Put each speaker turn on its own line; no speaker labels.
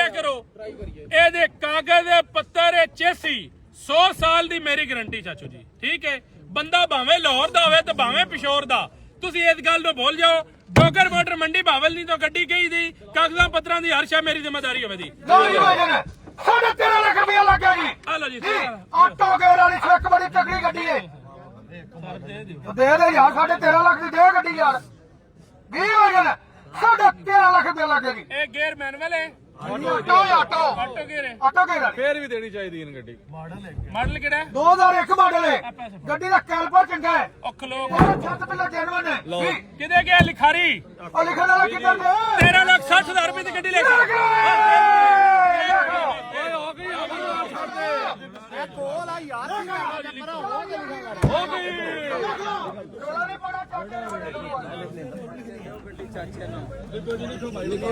ਕਰਿਆ ਕਰੋ। ਇਹਦੇ ਕਾਗਜ਼ ਦੇ ਪੱਤਰ ਚੇਸੀ 100 ਸਾਲ ਦੀ ਮੇਰੀ ਗਰੰਟੀ ਚਾਚੂ ਜੀ, ਠੀਕ ਹੈ। ਬੰਦਾ ਭਾਵੇਂ ਲਾਹੌਰ ਦਾ ਹੋਵੇ ਤੇ ਭਾਵੇਂ ਪਿਸ਼ੌਰ ਦਾ, ਤੁਸੀਂ ਇਸ ਗੱਲ ਨੂੰ ਭੁੱਲ ਜਾਓ। ਡੋਗਰ ਮੋਟਰ ਮੰਡੀ ਭਾਵਲ ਨਹੀਂ ਤੋਂ ਗੱਡੀ ਗਈ ਦੀ, ਕਾਗਜ਼ਾਂ ਪੱਤਰਾਂ ਦੀ ਹਰ ਸ਼ਾ ਮੇਰੀ ਜ਼ਿੰਮੇਵਾਰੀ ਹੋਵੇ ਦੀ।
13.5 ਲੱਖ ਰੁਪਇਆ ਲੱਗਿਆ ਜੀ।
ਆ ਲਓ ਜੀ
ਆਟੋ ਗੇਅਰ ਵਾਲੀ ਟਰੱਕ ਬੜੀ ਤਕੜੀ ਗੱਡੀ ਹੈ। ਦੇ ਯਾਰ 13.5 ਲੱਖ ਦੀ ਦੇ ਗੱਡੀ ਯਾਰ। 20 ਹੋ ਜਾਣ 13.5 ਲੱਖ ਰੁਪਇਆ ਲੱਗੇਗੀ।
ਇਹ ਗੇਅਰ ਮੈਨੂਅਲ ਹੈ,
ਆਟੋ ਗੇਅਰ
ਫੇਰ ਵੀ ਦੇਣੀ ਚਾਹੀਦੀ ਇਹਨਾਂ ਗੱਡੀ।
ਮਾਡਲ ਕਿਹੜਾ ਹੈ?
2001 ਮਾਡਲ ਹੈ। ਗੱਡੀ ਦਾ ਕੈਲਪਰ ਚੰਗਾ ਹੈ।
ਉਹ ਖਲੋ
ਛੱਤ ਪਹਿਲਾਂ ਜੈਨੂਅਨ ਹੈ।
ਕਿਹਦੇ ਗਿਆ ਲਿਖਾਰੀ?
ਉਹ ਲਿਖਣ ਵਾਲਾ ਕਿੱਧਰ ਤੇ
13,60,000 ਰੁਪਏ ਦੀ ਗੱਡੀ ਲੈ ਕੇ
ਕੋਲ ਆ ਯਾਰ
ਹੋ ਗਈ।